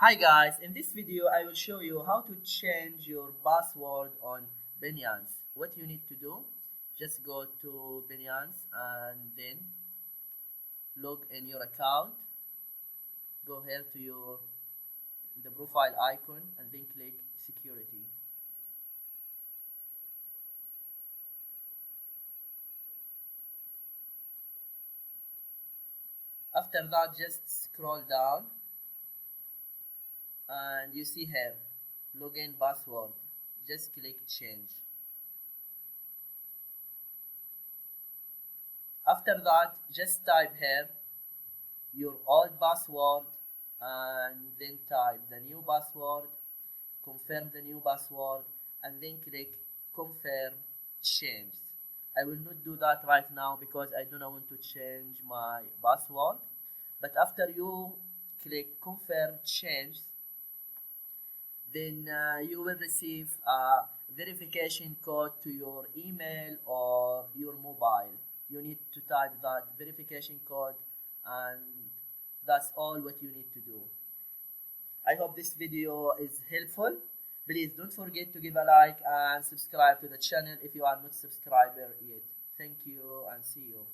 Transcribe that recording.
Hi guys, in this video I will show you how to change your password on Binance. What you need to do, just go to Binance and then log in your account. Go here to the profile icon and then click security. After that, just scroll down and you see here login password. Just click change. After that, just type here your old password and then type the new password, confirm the new password, and then click confirm change. I will not do that right now because I do not want to change my password, but after you click confirm change, then you will receive a verification code to your email or your mobile. You need to type that verification code, and that's all what you need to do. I hope this video is helpful. Please don't forget to give a like and subscribe to the channel if you are not subscriber yet. Thank you and see you.